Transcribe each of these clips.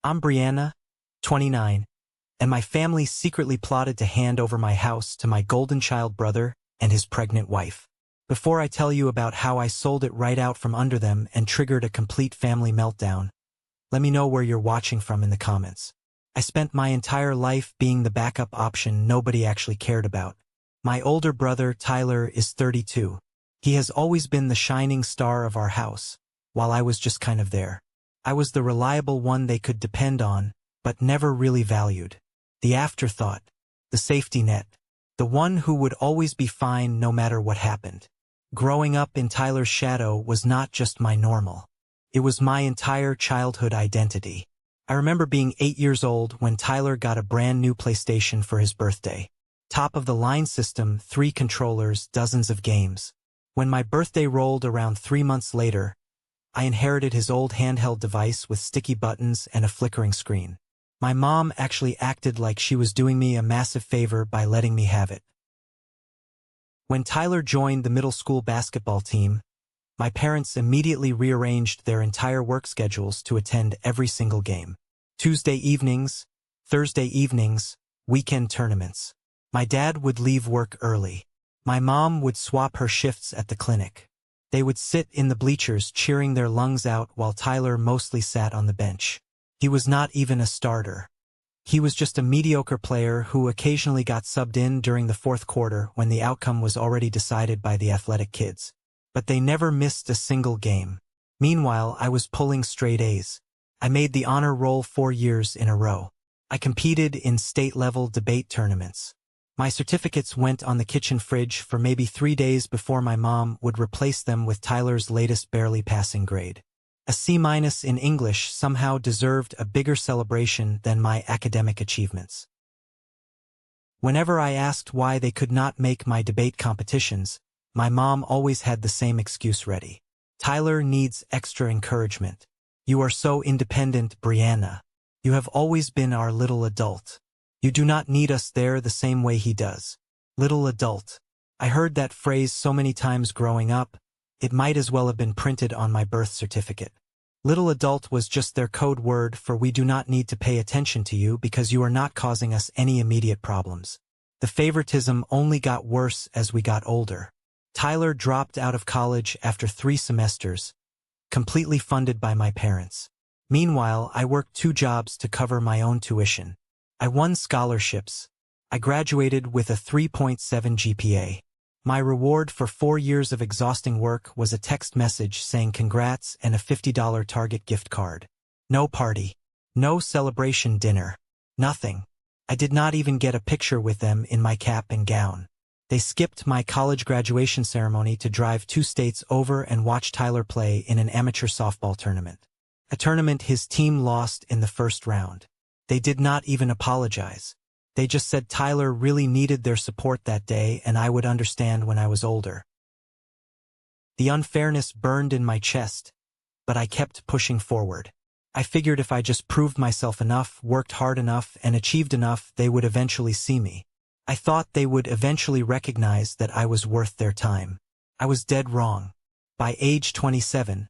I'm Brianna, 29, and my family secretly plotted to hand over my house to my golden child brother and his pregnant wife. Before I tell you about how I sold it right out from under them and triggered a complete family meltdown, let me know where you're watching from in the comments. I spent my entire life being the backup option nobody actually cared about. My older brother, Tyler, is 32. He has always been the shining star of our house, while I was just kind of there. I was the reliable one they could depend on, but never really valued. The afterthought, the safety net, the one who would always be fine no matter what happened. Growing up in Tyler's shadow was not just my normal. It was my entire childhood identity. I remember being 8 years old when Tyler got a brand new PlayStation for his birthday. Top-of-the-line system, 3 controllers, dozens of games. When my birthday rolled around 3 months later, I inherited his old handheld device with sticky buttons and a flickering screen. My mom actually acted like she was doing me a massive favor by letting me have it. When Tyler joined the middle school basketball team, my parents immediately rearranged their entire work schedules to attend every single game. Tuesday evenings, Thursday evenings, weekend tournaments. My dad would leave work early. My mom would swap her shifts at the clinic. They would sit in the bleachers cheering their lungs out while Tyler mostly sat on the bench. He was not even a starter. He was just a mediocre player who occasionally got subbed in during the fourth quarter when the outcome was already decided by the athletic kids. But they never missed a single game. Meanwhile, I was pulling straight A's. I made the honor roll 4 years in a row. I competed in state-level debate tournaments. My certificates went on the kitchen fridge for maybe 3 days before my mom would replace them with Tyler's latest barely passing grade. A C- in English somehow deserved a bigger celebration than my academic achievements. Whenever I asked why they could not make my debate competitions, my mom always had the same excuse ready. Tyler needs extra encouragement. You are so independent, Brianna. You have always been our little adult. You do not need us there the same way he does. Little adult. I heard that phrase so many times growing up, it might as well have been printed on my birth certificate. Little adult was just their code word for we do not need to pay attention to you because you are not causing us any immediate problems. The favoritism only got worse as we got older. Tyler dropped out of college after 3 semesters, completely funded by my parents. Meanwhile, I worked 2 jobs to cover my own tuition. I won scholarships. I graduated with a 3.7 GPA. My reward for 4 years of exhausting work was a text message saying congrats and a $50 Target gift card. No party. No celebration dinner. Nothing. I did not even get a picture with them in my cap and gown. They skipped my college graduation ceremony to drive 2 states over and watch Tyler play in an amateur softball tournament. A tournament his team lost in the first round. They did not even apologize. They just said Tyler really needed their support that day and I would understand when I was older. The unfairness burned in my chest, but I kept pushing forward. I figured if I just proved myself enough, worked hard enough, and achieved enough, they would eventually see me. I thought they would eventually recognize that I was worth their time. I was dead wrong. By age 27,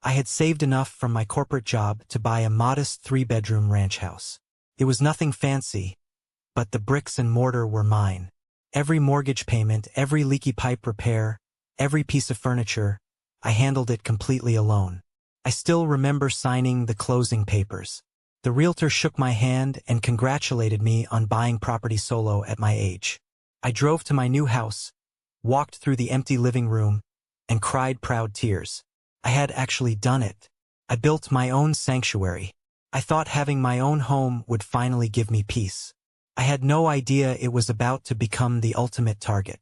I had saved enough from my corporate job to buy a modest 3-bedroom ranch house. It was nothing fancy, but the bricks and mortar were mine. Every mortgage payment, every leaky pipe repair, every piece of furniture, I handled it completely alone. I still remember signing the closing papers. The realtor shook my hand and congratulated me on buying property solo at my age. I drove to my new house, walked through the empty living room, and cried proud tears. I had actually done it. I built my own sanctuary. I thought having my own home would finally give me peace. I had no idea it was about to become the ultimate target.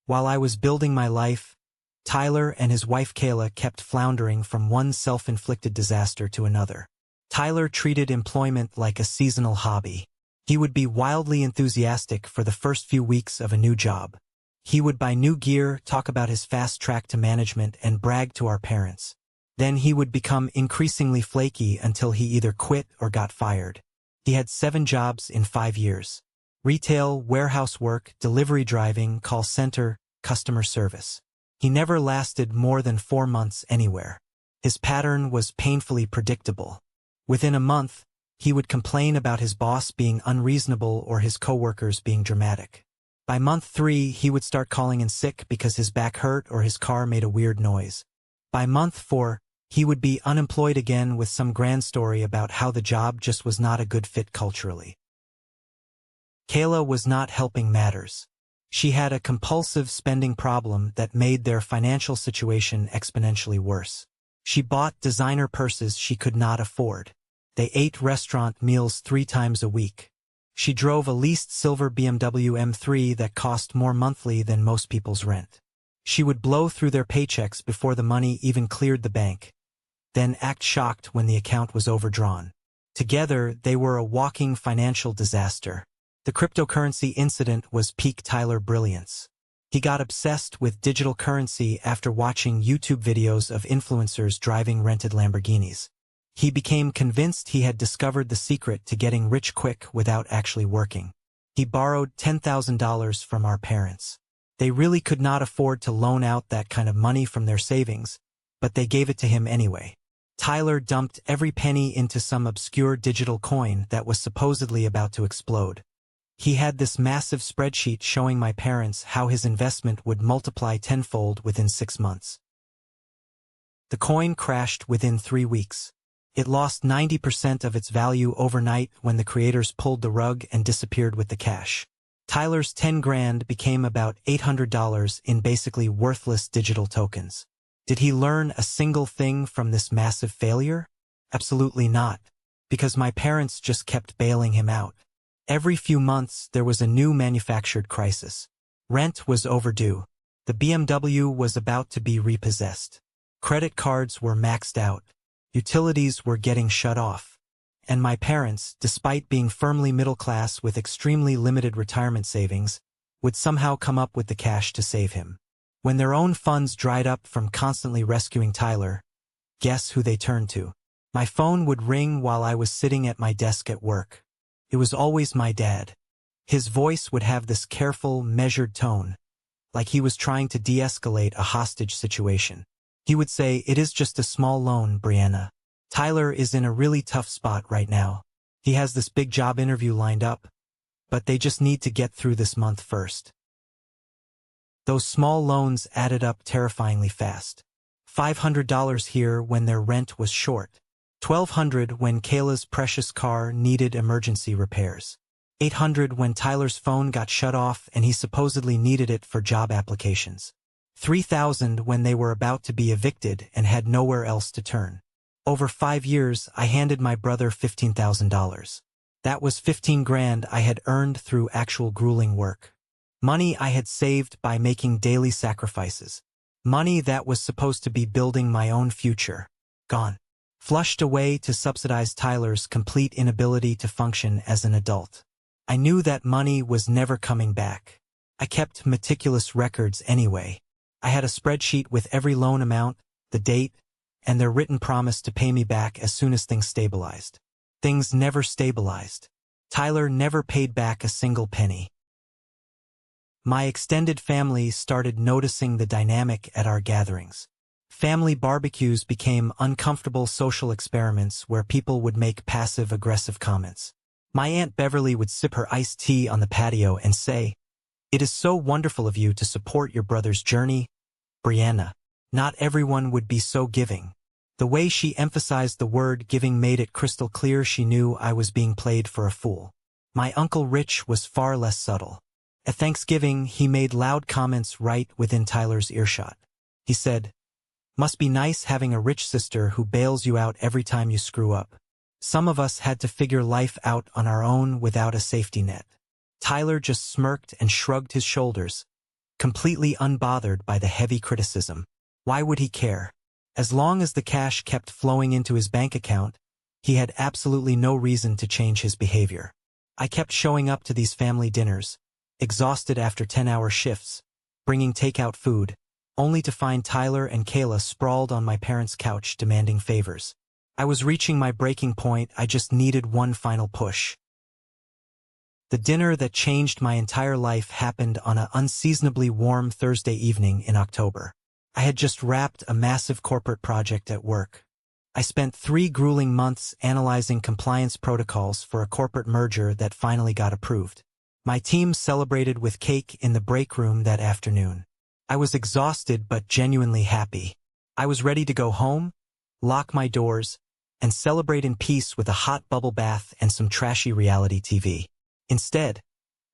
While I was building my life, Tyler and his wife Kayla kept floundering from one self-inflicted disaster to another. Tyler treated employment like a seasonal hobby. He would be wildly enthusiastic for the first few weeks of a new job. He would buy new gear, talk about his fast track to management, and brag to our parents. Then he would become increasingly flaky until he either quit or got fired. He had 7 jobs in 5 years. Retail, warehouse work, delivery driving, call center, customer service. He never lasted more than 4 months anywhere. His pattern was painfully predictable. Within a month, he would complain about his boss being unreasonable or his coworkers being dramatic. By month 3, he would start calling in sick because his back hurt or his car made a weird noise. By month 4, he would be unemployed again with some grand story about how the job just was not a good fit culturally. Kayla was not helping matters. She had a compulsive spending problem that made their financial situation exponentially worse. She bought designer purses she could not afford. They ate restaurant meals 3 times a week. She drove a leased silver BMW M3 that cost more monthly than most people's rent. She would blow through their paychecks before the money even cleared the bank, then act shocked when the account was overdrawn. Together, they were a walking financial disaster. The cryptocurrency incident was peak Tyler brilliance. He got obsessed with digital currency after watching YouTube videos of influencers driving rented Lamborghinis. He became convinced he had discovered the secret to getting rich quick without actually working. He borrowed $10,000 from our parents. They really could not afford to loan out that kind of money from their savings, but they gave it to him anyway. Tyler dumped every penny into some obscure digital coin that was supposedly about to explode. He had this massive spreadsheet showing my parents how his investment would multiply tenfold within 6 months. The coin crashed within 3 weeks. It lost 90% of its value overnight when the creators pulled the rug and disappeared with the cash. Tyler's 10 grand became about $800 in basically worthless digital tokens. Did he learn a single thing from this massive failure? Absolutely not, because my parents just kept bailing him out. Every few months there was a new manufactured crisis. Rent was overdue. The BMW was about to be repossessed. Credit cards were maxed out. Utilities were getting shut off. And my parents, despite being firmly middle class with extremely limited retirement savings, would somehow come up with the cash to save him. When their own funds dried up from constantly rescuing Tyler, guess who they turned to? My phone would ring while I was sitting at my desk at work. It was always my dad. His voice would have this careful, measured tone, like he was trying to de-escalate a hostage situation. He would say, "It is just a small loan, Brianna. Tyler is in a really tough spot right now. He has this big job interview lined up, but they just need to get through this month first." Those small loans added up terrifyingly fast. $500 here when their rent was short. $1,200 when Kayla's precious car needed emergency repairs. $800 when Tyler's phone got shut off and he supposedly needed it for job applications. $3,000 when they were about to be evicted and had nowhere else to turn. Over 5 years, I handed my brother $15,000. That was 15 grand I had earned through actual grueling work. Money I had saved by making daily sacrifices. Money that was supposed to be building my own future. Gone. Flushed away to subsidize Tyler's complete inability to function as an adult. I knew that money was never coming back. I kept meticulous records anyway. I had a spreadsheet with every loan amount, the date, and their written promise to pay me back as soon as things stabilized. Things never stabilized. Tyler never paid back a single penny. My extended family started noticing the dynamic at our gatherings. Family barbecues became uncomfortable social experiments where people would make passive-aggressive comments. My Aunt Beverly would sip her iced tea on the patio and say, "It is so wonderful of you to support your brother's journey, Brianna. Not everyone would be so giving." The way she emphasized the word giving made it crystal clear she knew I was being played for a fool. My Uncle Rich was far less subtle. At Thanksgiving, he made loud comments right within Tyler's earshot. He said, "Must be nice having a rich sister who bails you out every time you screw up. Some of us had to figure life out on our own without a safety net." Tyler just smirked and shrugged his shoulders, completely unbothered by the heavy criticism. Why would he care? As long as the cash kept flowing into his bank account, he had absolutely no reason to change his behavior. I kept showing up to these family dinners, exhausted after 10-hour shifts, bringing takeout food, only to find Tyler and Kayla sprawled on my parents' couch demanding favors. I was reaching my breaking point. I just needed one final push. The dinner that changed my entire life happened on an unseasonably warm Thursday evening in October. I had just wrapped a massive corporate project at work. I spent 3 grueling months analyzing compliance protocols for a corporate merger that finally got approved. My team celebrated with cake in the break room that afternoon. I was exhausted but genuinely happy. I was ready to go home, lock my doors, and celebrate in peace with a hot bubble bath and some trashy reality TV. Instead,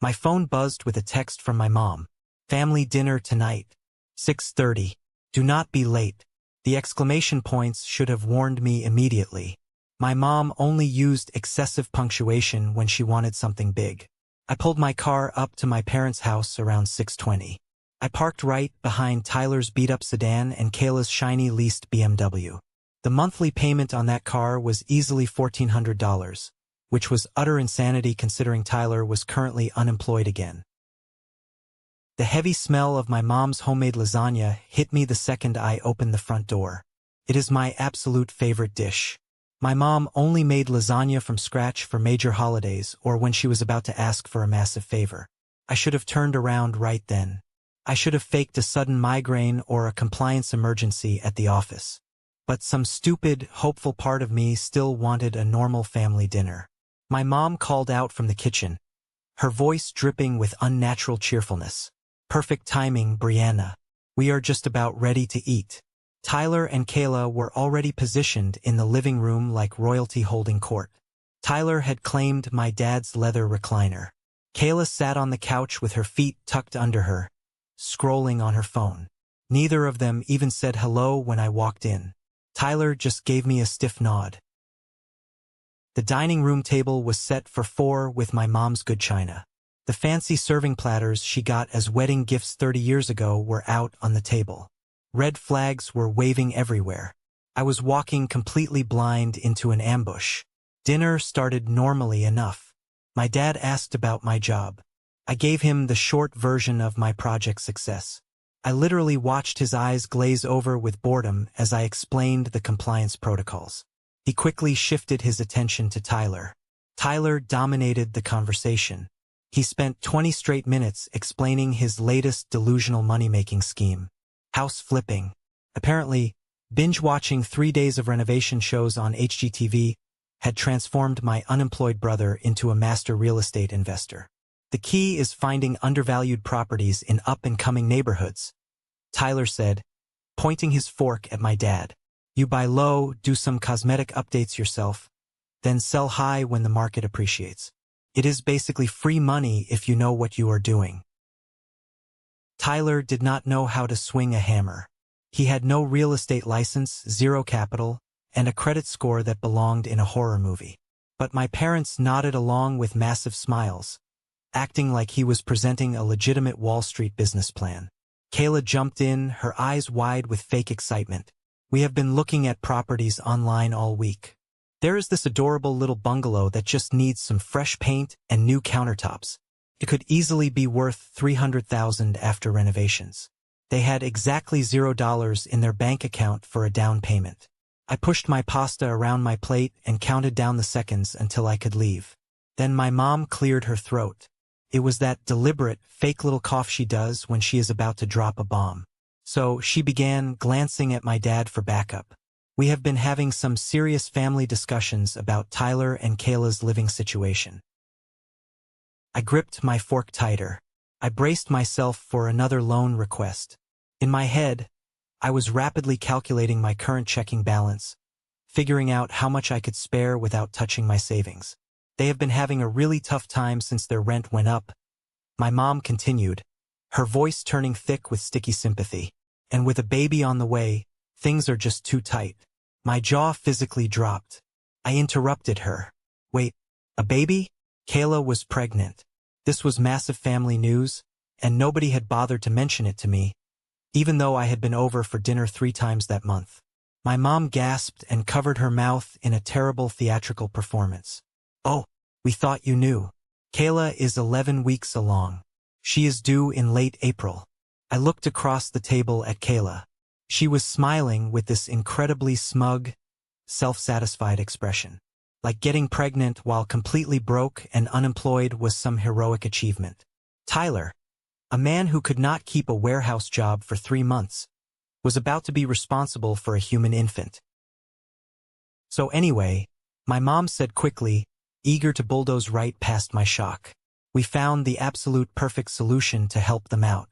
my phone buzzed with a text from my mom. "Family dinner tonight. 6:30. Do not be late." The exclamation points should have warned me immediately. My mom only used excessive punctuation when she wanted something big. I pulled my car up to my parents' house around 6:20. I parked right behind Tyler's beat-up sedan and Kayla's shiny leased BMW. The monthly payment on that car was easily $1,400, which was utter insanity considering Tyler was currently unemployed again. The heavy smell of my mom's homemade lasagna hit me the second I opened the front door. It is my absolute favorite dish. My mom only made lasagna from scratch for major holidays or when she was about to ask for a massive favor. I should have turned around right then. I should have faked a sudden migraine or a compliance emergency at the office. But some stupid, hopeful part of me still wanted a normal family dinner. My mom called out from the kitchen, her voice dripping with unnatural cheerfulness. "Perfect timing, Brianna. We are just about ready to eat." Tyler and Kayla were already positioned in the living room like royalty holding court. Tyler had claimed my dad's leather recliner. Kayla sat on the couch with her feet tucked under her, scrolling on her phone. Neither of them even said hello when I walked in. Tyler just gave me a stiff nod. The dining room table was set for 4 with my mom's good china. The fancy serving platters she got as wedding gifts 30 years ago were out on the table. Red flags were waving everywhere. I was walking completely blind into an ambush. Dinner started normally enough. My dad asked about my job. I gave him the short version of my project success. I literally watched his eyes glaze over with boredom as I explained the compliance protocols. He quickly shifted his attention to Tyler. Tyler dominated the conversation. He spent 20 straight minutes explaining his latest delusional money-making scheme. House flipping. Apparently, binge-watching 3 days of renovation shows on HGTV had transformed my unemployed brother into a master real estate investor. The key is finding undervalued properties in up-and-coming neighborhoods, Tyler said, pointing his fork at my dad. You buy low, do some cosmetic updates yourself, then sell high when the market appreciates. It is basically free money if you know what you are doing. Tyler did not know how to swing a hammer. He had no real estate license, 0 capital, and a credit score that belonged in a horror movie. But my parents nodded along with massive smiles, acting like he was presenting a legitimate Wall Street business plan. Kayla jumped in, her eyes wide with fake excitement. We have been looking at properties online all week. There is this adorable little bungalow that just needs some fresh paint and new countertops. It could easily be worth $300,000 after renovations. They had exactly $0 in their bank account for a down payment. I pushed my pasta around my plate and counted down the seconds until I could leave. Then my mom cleared her throat. It was that deliberate, fake little cough she does when she is about to drop a bomb. So she began glancing at my dad for backup. We have been having some serious family discussions about Tyler and Kayla's living situation. I gripped my fork tighter. I braced myself for another loan request. In my head, I was rapidly calculating my current checking balance, figuring out how much I could spare without touching my savings. They have been having a really tough time since their rent went up. My mom continued, her voice turning thick with sticky sympathy. And with a baby on the way, things are just too tight. My jaw physically dropped. I interrupted her. Wait, a baby? Kayla was pregnant. This was massive family news, and nobody had bothered to mention it to me, even though I had been over for dinner 3 times that month. My mom gasped and covered her mouth in a terrible theatrical performance. Oh, we thought you knew. Kayla is 11 weeks along. She is due in late April. I looked across the table at Kayla. She was smiling with this incredibly smug, self-satisfied expression. Like getting pregnant while completely broke and unemployed was some heroic achievement. Tyler, a man who could not keep a warehouse job for 3 months, was about to be responsible for a human infant. So anyway, my mom said quickly, eager to bulldoze right past my shock. We found the absolute perfect solution to help them out.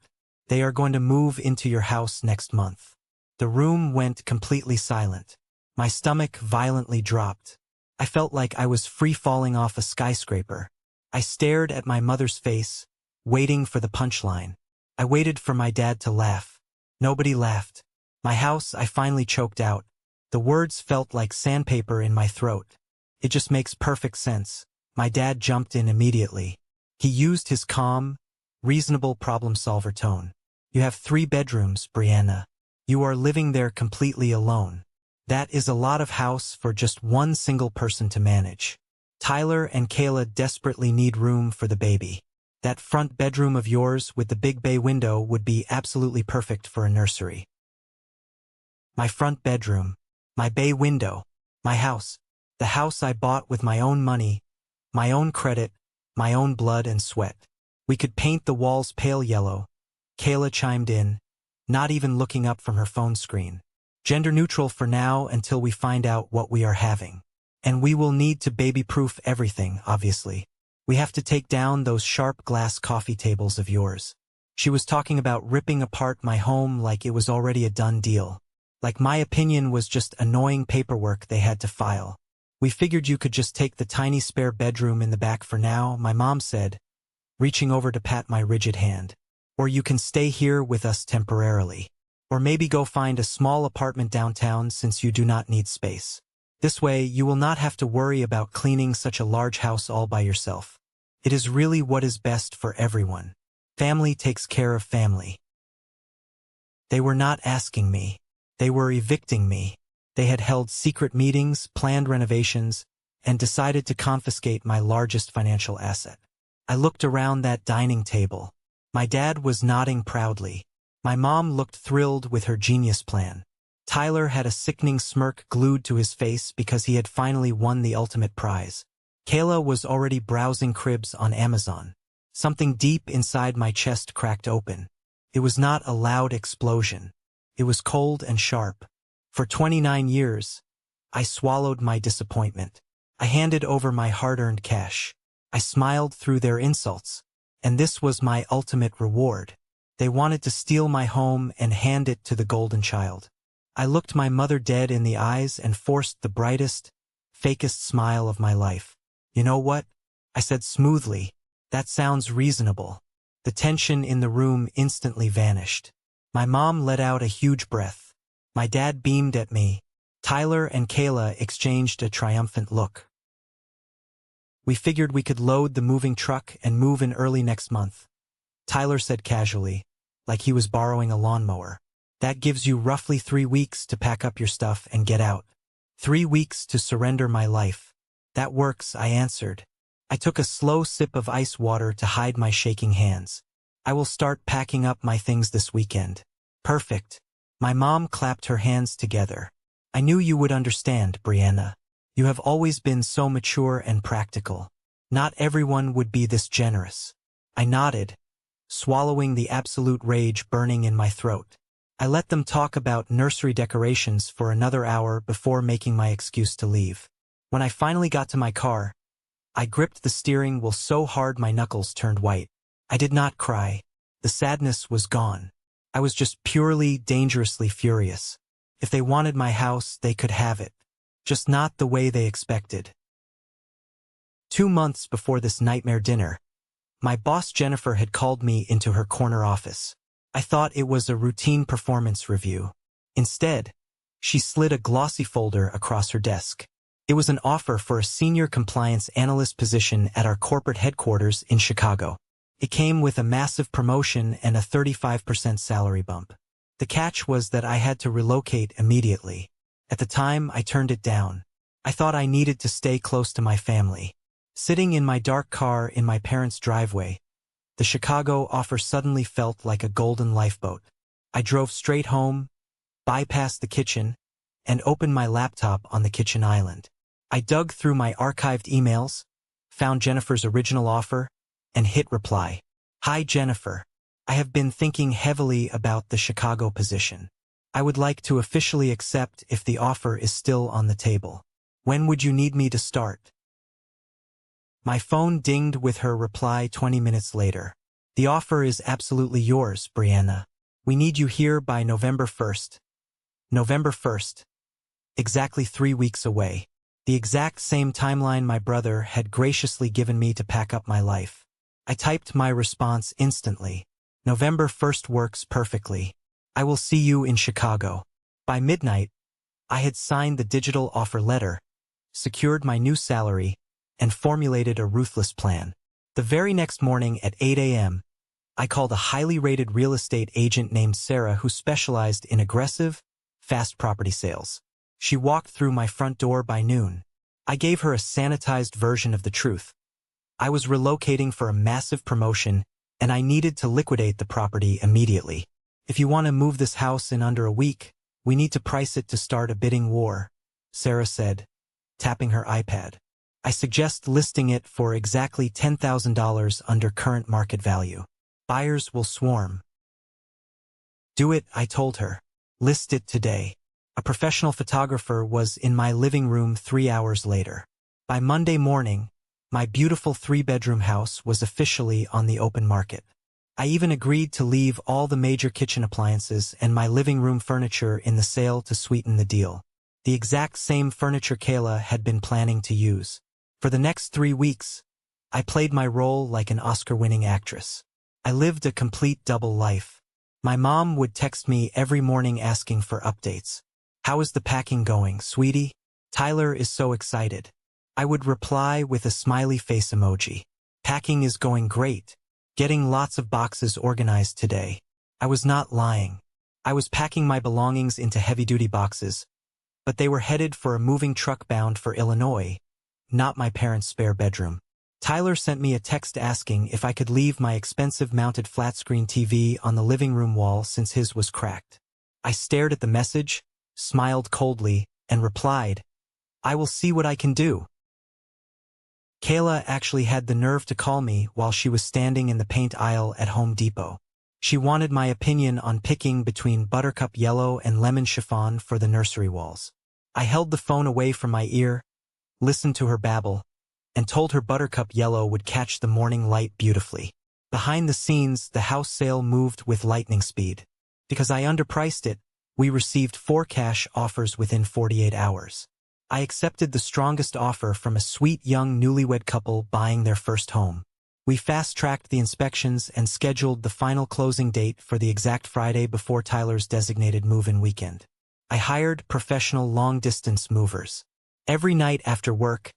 They are going to move into your house next month. The room went completely silent. My stomach violently dropped. I felt like I was free-falling off a skyscraper. I stared at my mother's face, waiting for the punchline. I waited for my dad to laugh. Nobody laughed. My house, I finally choked out. The words felt like sandpaper in my throat. It just makes perfect sense. My dad jumped in immediately. He used his calm, reasonable problem-solver tone. You have 3 bedrooms, Brianna. You are living there completely alone. That is a lot of house for just one single person to manage. Tyler and Kayla desperately need room for the baby. That front bedroom of yours with the big bay window would be absolutely perfect for a nursery. My front bedroom. My bay window. My house. The house I bought with my own money, my own credit, my own blood and sweat. We could paint the walls pale yellow. Kayla chimed in, not even looking up from her phone screen. Gender neutral for now until we find out what we are having. And we will need to baby-proof everything, obviously. We have to take down those sharp glass coffee tables of yours. She was talking about ripping apart my home like it was already a done deal. Like my opinion was just annoying paperwork they had to file. We figured you could just take the tiny spare bedroom in the back for now, my mom said, reaching over to pat my rigid hand. Or you can stay here with us temporarily. Or maybe go find a small apartment downtown since you do not need space. This way, you will not have to worry about cleaning such a large house all by yourself. It is really what is best for everyone. Family takes care of family. They were not asking me. They were evicting me. They had held secret meetings, planned renovations, and decided to confiscate my largest financial asset. I looked around that dining table. My dad was nodding proudly. My mom looked thrilled with her genius plan. Tyler had a sickening smirk glued to his face because he had finally won the ultimate prize. Kayla was already browsing cribs on Amazon. Something deep inside my chest cracked open. It was not a loud explosion. It was cold and sharp. For 29 years, I swallowed my disappointment. I handed over my hard-earned cash. I smiled through their insults. And this was my ultimate reward. They wanted to steal my home and hand it to the golden child. I looked my mother dead in the eyes and forced the brightest, fakest smile of my life. You know what? I said smoothly. That sounds reasonable. The tension in the room instantly vanished. My mom let out a huge breath. My dad beamed at me. Tyler and Kayla exchanged a triumphant look. We figured we could load the moving truck and move in early next month. Tyler said casually, like he was borrowing a lawnmower. That gives you roughly 3 weeks to pack up your stuff and get out. 3 weeks to surrender my life. That works, I answered. I took a slow sip of ice water to hide my shaking hands. I will start packing up my things this weekend. Perfect. My mom clapped her hands together. I knew you would understand, Brianna. You have always been so mature and practical. Not everyone would be this generous. I nodded, swallowing the absolute rage burning in my throat. I let them talk about nursery decorations for another hour before making my excuse to leave. When I finally got to my car, I gripped the steering wheel so hard my knuckles turned white. I did not cry. The sadness was gone. I was just purely, dangerously furious. If they wanted my house, they could have it. Just not the way they expected. 2 months before this nightmare dinner, my boss Jennifer had called me into her corner office. I thought it was a routine performance review. Instead, she slid a glossy folder across her desk. It was an offer for a senior compliance analyst position at our corporate headquarters in Chicago. It came with a massive promotion and a 35% salary bump. The catch was that I had to relocate immediately. At the time, I turned it down. I thought I needed to stay close to my family. Sitting in my dark car in my parents' driveway, the Chicago offer suddenly felt like a golden lifeboat. I drove straight home, bypassed the kitchen, and opened my laptop on the kitchen island. I dug through my archived emails, found Jennifer's original offer, and hit reply. Hi Jennifer. I have been thinking heavily about the Chicago position. I would like to officially accept if the offer is still on the table. When would you need me to start? My phone dinged with her reply 20 minutes later. The offer is absolutely yours, Brianna. We need you here by November 1st. November 1st. Exactly 3 weeks away. The exact same timeline my brother had graciously given me to pack up my life. I typed my response instantly. November 1st works perfectly. I will see you in Chicago. By midnight, I had signed the digital offer letter, secured my new salary, and formulated a ruthless plan. The very next morning at 8 a.m., I called a highly rated real estate agent named Sarah who specialized in aggressive, fast property sales. She walked through my front door by noon. I gave her a sanitized version of the truth. I was relocating for a massive promotion, and I needed to liquidate the property immediately. If you want to move this house in under a week, we need to price it to start a bidding war, Sarah said, tapping her iPad. I suggest listing it for exactly $10,000 under current market value. Buyers will swarm. Do it, I told her. List it today. A professional photographer was in my living room 3 hours later. By Monday morning, my beautiful 3-bedroom house was officially on the open market. I even agreed to leave all the major kitchen appliances and my living room furniture in the sale to sweeten the deal. The exact same furniture Kayla had been planning to use. For the next 3 weeks, I played my role like an Oscar-winning actress. I lived a complete double life. My mom would text me every morning asking for updates. How is the packing going, sweetie? Tyler is so excited. I would reply with a smiley face emoji. Packing is going great. Getting lots of boxes organized today. I was not lying. I was packing my belongings into heavy-duty boxes, but they were headed for a moving truck bound for Illinois, not my parents' spare bedroom. Tyler sent me a text asking if I could leave my expensive mounted flat-screen TV on the living room wall since his was cracked. I stared at the message, smiled coldly, and replied, I will see what I can do. Kayla actually had the nerve to call me while she was standing in the paint aisle at Home Depot. She wanted my opinion on picking between buttercup yellow and lemon chiffon for the nursery walls. I held the phone away from my ear, listened to her babble, and told her buttercup yellow would catch the morning light beautifully. Behind the scenes, the house sale moved with lightning speed. Because I underpriced it, we received 4 cash offers within 48 hours. I accepted the strongest offer from a sweet young newlywed couple buying their first home. We fast-tracked the inspections and scheduled the final closing date for the exact Friday before Tyler's designated move-in weekend. I hired professional long-distance movers. Every night after work,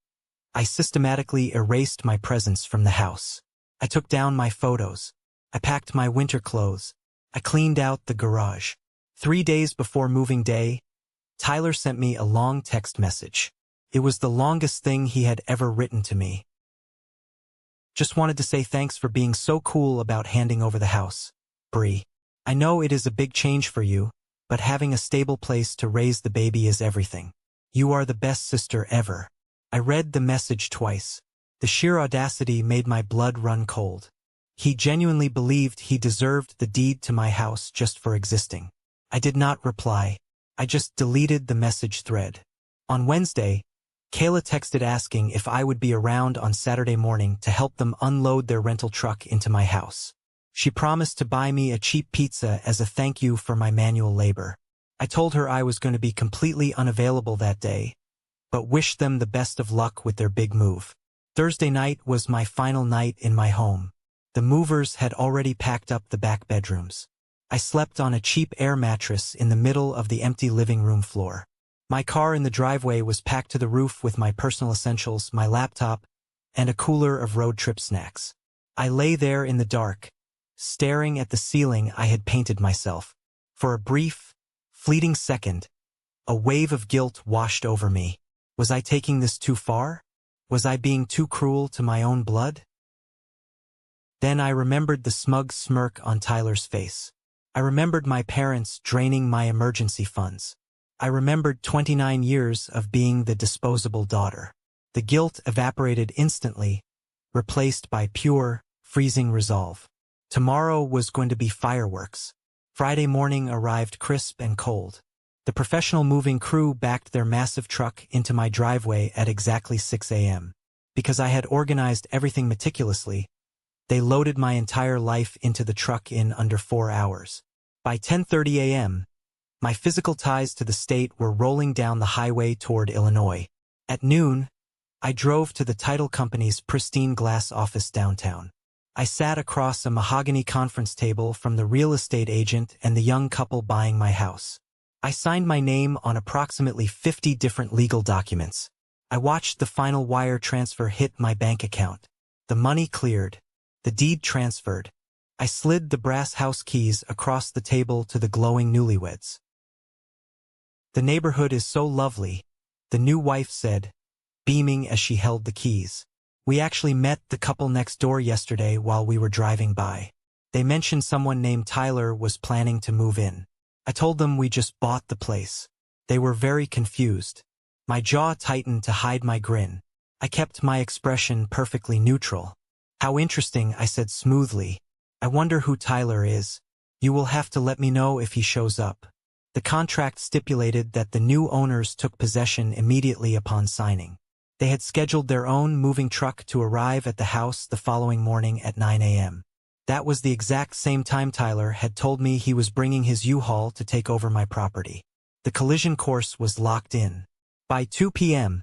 I systematically erased my presence from the house. I took down my photos. I packed my winter clothes. I cleaned out the garage. 3 days before moving day, Tyler sent me a long text message. It was the longest thing he had ever written to me. Just wanted to say thanks for being so cool about handing over the house, Bree. I know it is a big change for you, but having a stable place to raise the baby is everything. You are the best sister ever. I read the message twice. The sheer audacity made my blood run cold. He genuinely believed he deserved the deed to my house just for existing. I did not reply. I just deleted the message thread. On Wednesday, Kayla texted asking if I would be around on Saturday morning to help them unload their rental truck into my house. She promised to buy me a cheap pizza as a thank you for my manual labor. I told her I was going to be completely unavailable that day, but wished them the best of luck with their big move. Thursday night was my final night in my home. The movers had already packed up the back bedrooms. I slept on a cheap air mattress in the middle of the empty living room floor. My car in the driveway was packed to the roof with my personal essentials, my laptop, and a cooler of road trip snacks. I lay there in the dark, staring at the ceiling I had painted myself. For a brief, fleeting second, a wave of guilt washed over me. Was I taking this too far? Was I being too cruel to my own blood? Then I remembered the smug smirk on Tyler's face. I remembered my parents draining my emergency funds. I remembered 29 years of being the disposable daughter. The guilt evaporated instantly, replaced by pure, freezing resolve. Tomorrow was going to be fireworks. Friday morning arrived crisp and cold. The professional moving crew backed their massive truck into my driveway at exactly 6 a.m. Because I had organized everything meticulously, they loaded my entire life into the truck in under 4 hours. By 10:30 a.m., my physical ties to the state were rolling down the highway toward Illinois. At noon, I drove to the title company's pristine glass office downtown. I sat across a mahogany conference table from the real estate agent and the young couple buying my house. I signed my name on approximately 50 different legal documents. I watched the final wire transfer hit my bank account. The money cleared. The deed transferred. I slid the brass house keys across the table to the glowing newlyweds. "The neighborhood is so lovely," the new wife said, beaming as she held the keys. "We actually met the couple next door yesterday while we were driving by. They mentioned someone named Tyler was planning to move in. I told them we just bought the place. They were very confused. My jaw tightened to hide my grin. I kept my expression perfectly neutral. "How interesting," I said smoothly. "I wonder who Tyler is. You will have to let me know if he shows up." The contract stipulated that the new owners took possession immediately upon signing. They had scheduled their own moving truck to arrive at the house the following morning at 9 a.m. That was the exact same time Tyler had told me he was bringing his U-Haul to take over my property. The collision course was locked in. By 2 p.m.,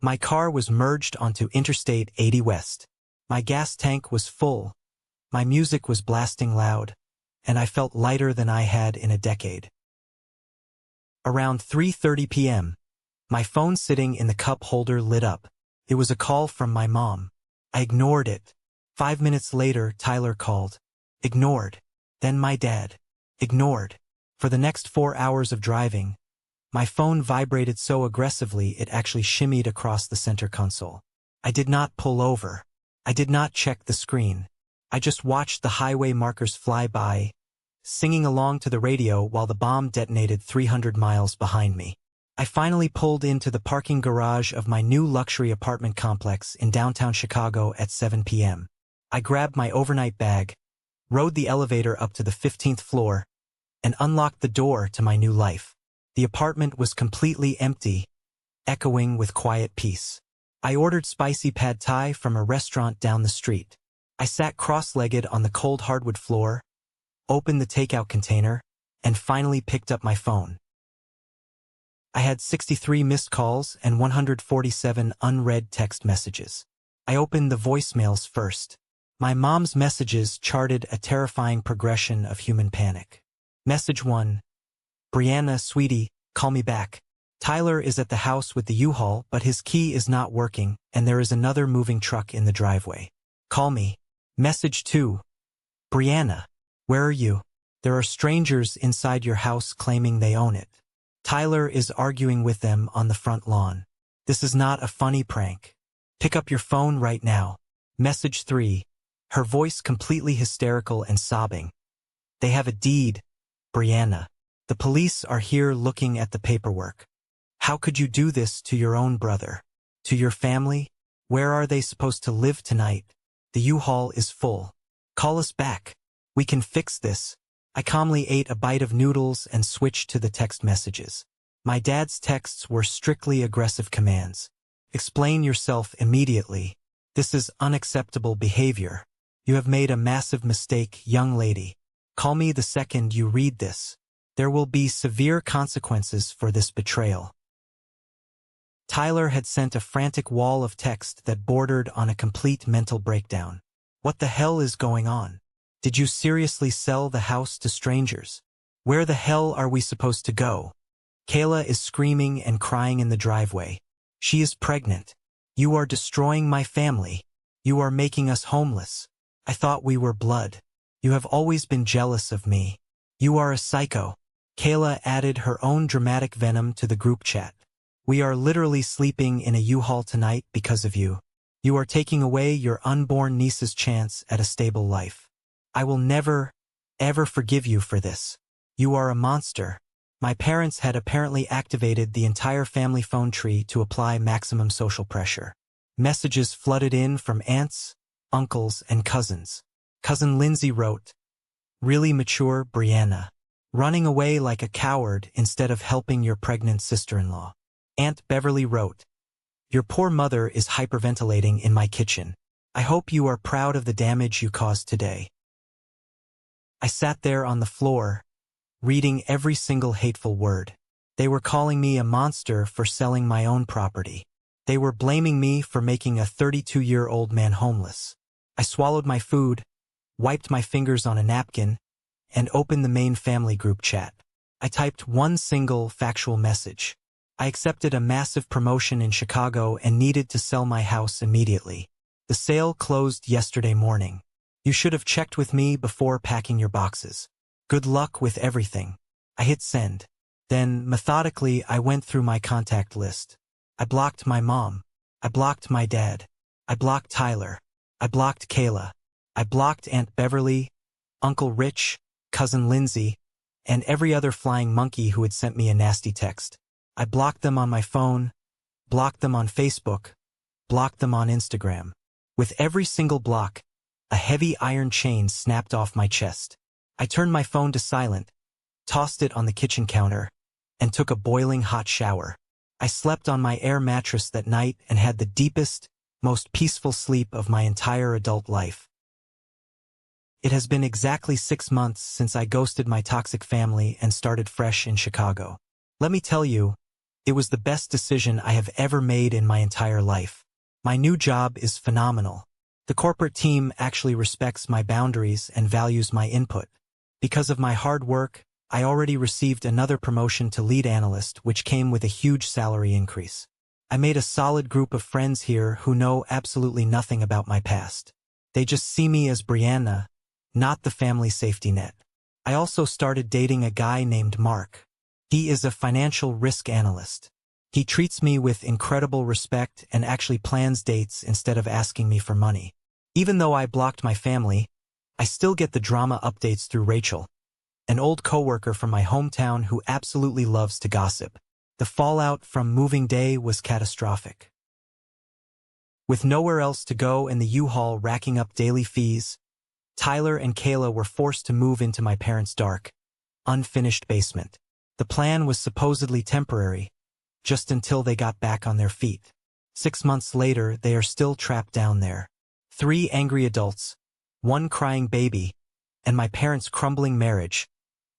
my car was merged onto Interstate 80 West. My gas tank was full, my music was blasting loud, and I felt lighter than I had in a decade. Around 3:30 p.m., my phone sitting in the cup holder lit up. It was a call from my mom. I ignored it. 5 minutes later, Tyler called. Ignored. Then my dad. Ignored. For the next 4 hours of driving, my phone vibrated so aggressively it actually shimmied across the center console. I did not pull over. I did not check the screen. I just watched the highway markers fly by, singing along to the radio while the bomb detonated 300 miles behind me. I finally pulled into the parking garage of my new luxury apartment complex in downtown Chicago at 7 p.m. I grabbed my overnight bag, rode the elevator up to the 15th floor, and unlocked the door to my new life. The apartment was completely empty, echoing with quiet peace. I ordered spicy pad thai from a restaurant down the street. I sat cross-legged on the cold hardwood floor, opened the takeout container, and finally picked up my phone. I had 63 missed calls and 147 unread text messages. I opened the voicemails first. My mom's messages charted a terrifying progression of human panic. Message 1. "Brianna, sweetie, call me back. Tyler is at the house with the U-Haul, but his key is not working, and there is another moving truck in the driveway. Call me." Message 2. "Brianna, where are you? There are strangers inside your house claiming they own it. Tyler is arguing with them on the front lawn. This is not a funny prank. Pick up your phone right now." Message 3. Her voice completely hysterical and sobbing. "They have a deed, Brianna. The police are here looking at the paperwork. How could you do this to your own brother? To your family? Where are they supposed to live tonight? The U-Haul is full. Call us back. We can fix this." I calmly ate a bite of noodles and switched to the text messages. My dad's texts were strictly aggressive commands. "Explain yourself immediately. This is unacceptable behavior. You have made a massive mistake, young lady. Call me the second you read this. There will be severe consequences for this betrayal." Tyler had sent a frantic wall of text that bordered on a complete mental breakdown. What the hell is going on? Did you seriously sell the house to strangers? Where the hell are we supposed to go? Kayla is screaming and crying in the driveway. She is pregnant. You are destroying my family. You are making us homeless. I thought we were blood. You have always been jealous of me. You are a psycho. Kayla added her own dramatic venom to the group chat. We are literally sleeping in a U-Haul tonight because of you. You are taking away your unborn niece's chance at a stable life. I will never, ever forgive you for this. You are a monster. My parents had apparently activated the entire family phone tree to apply maximum social pressure. Messages flooded in from aunts, uncles, and cousins. Cousin Lindsay wrote, "Really mature, Brianna. running away like a coward instead of helping your pregnant sister-in-law. Aunt Beverly wrote, "Your poor mother is hyperventilating in my kitchen. I hope you are proud of the damage you caused today." I sat there on the floor, reading every single hateful word. They were calling me a monster for selling my own property. They were blaming me for making a 32-year-old man homeless. I swallowed my food, wiped my fingers on a napkin, and opened the main family group chat. I typed one single factual message. I accepted a massive promotion in Chicago and needed to sell my house immediately. The sale closed yesterday morning. You should have checked with me before packing your boxes. Good luck with everything. I hit send. Then, methodically, I went through my contact list. I blocked my mom. I blocked my dad. I blocked Tyler. I blocked Kayla. I blocked Aunt Beverly, Uncle Rich, Cousin Lindsay, and every other flying monkey who had sent me a nasty text. I blocked them on my phone, blocked them on Facebook, blocked them on Instagram. With every single block, a heavy iron chain snapped off my chest. I turned my phone to silent, tossed it on the kitchen counter, and took a boiling hot shower. I slept on my air mattress that night and had the deepest, most peaceful sleep of my entire adult life. It has been exactly 6 months since I ghosted my toxic family and started fresh in Chicago. Let me tell you, it was the best decision I have ever made in my entire life. My new job is phenomenal. The corporate team actually respects my boundaries and values my input. Because of my hard work, I already received another promotion to lead analyst, which came with a huge salary increase. I made a solid group of friends here who know absolutely nothing about my past. They just see me as Brianna, not the family safety net. I also started dating a guy named Mark. He is a financial risk analyst. He treats me with incredible respect and actually plans dates instead of asking me for money. Even though I blocked my family, I still get the drama updates through Rachel, an old coworker from my hometown who absolutely loves to gossip. The fallout from moving day was catastrophic. With nowhere else to go and the U-Haul racking up daily fees, Tyler and Kayla were forced to move into my parents' dark, unfinished basement. The plan was supposedly temporary, just until they got back on their feet. 6 months later, they are still trapped down there. 3 angry adults, 1 crying baby, and my parents' crumbling marriage,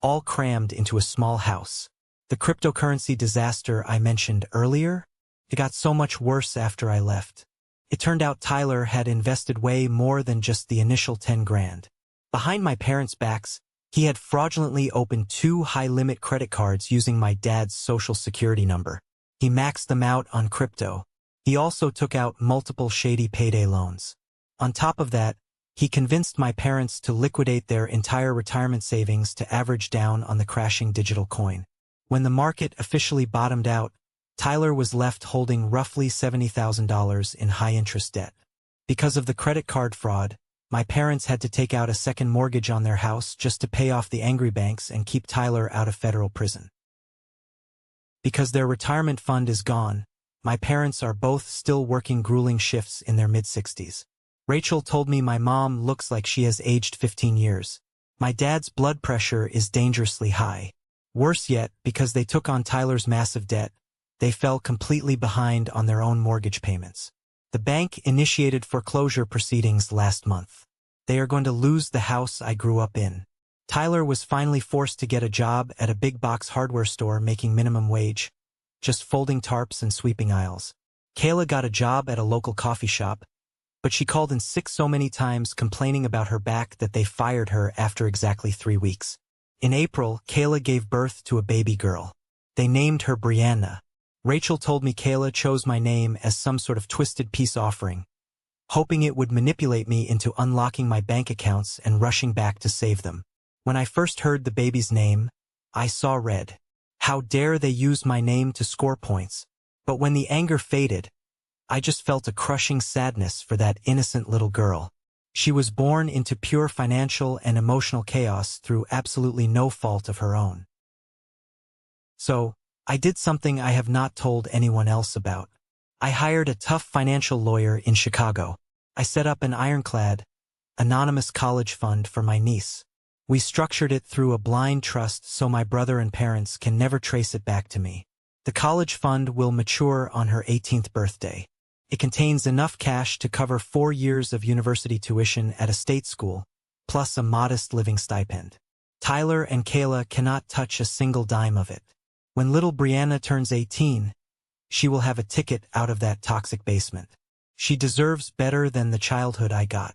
all crammed into a small house. The cryptocurrency disaster I mentioned earlier, it got so much worse after I left. It turned out Tyler had invested way more than just the initial 10 grand. Behind my parents' backs, he had fraudulently opened 2 high-limit credit cards using my dad's social security number. He maxed them out on crypto. He also took out multiple shady payday loans. On top of that, he convinced my parents to liquidate their entire retirement savings to average down on the crashing digital coin. When the market officially bottomed out, Tyler was left holding roughly $70,000 in high-interest debt. Because of the credit card fraud, my parents had to take out a second mortgage on their house just to pay off the angry banks and keep Tyler out of federal prison. Because their retirement fund is gone, my parents are both still working grueling shifts in their mid-60s. Rachel told me my mom looks like she has aged 15 years. My dad's blood pressure is dangerously high. Worse yet, because they took on Tyler's massive debt, they fell completely behind on their own mortgage payments. The bank initiated foreclosure proceedings last month. They are going to lose the house I grew up in. Tyler was finally forced to get a job at a big box hardware store making minimum wage, just folding tarps and sweeping aisles. Kayla got a job at a local coffee shop, but she called in sick so many times complaining about her back that they fired her after exactly 3 weeks. In April, Kayla gave birth to a baby girl. They named her Brianna. Rachel told me Kayla chose my name as some sort of twisted peace offering, hoping it would manipulate me into unlocking my bank accounts and rushing back to save them. When I first heard the baby's name, I saw red. How dare they use my name to score points? But when the anger faded, I just felt a crushing sadness for that innocent little girl. She was born into pure financial and emotional chaos through absolutely no fault of her own. So, I did something I have not told anyone else about. I hired a tough financial lawyer in Chicago. I set up an ironclad, anonymous college fund for my niece. We structured it through a blind trust so my brother and parents can never trace it back to me. The college fund will mature on her 18th birthday. It contains enough cash to cover 4 years of university tuition at a state school, plus a modest living stipend. Tyler and Kayla cannot touch a single dime of it. When little Brianna turns 18, she will have a ticket out of that toxic basement. She deserves better than the childhood I got.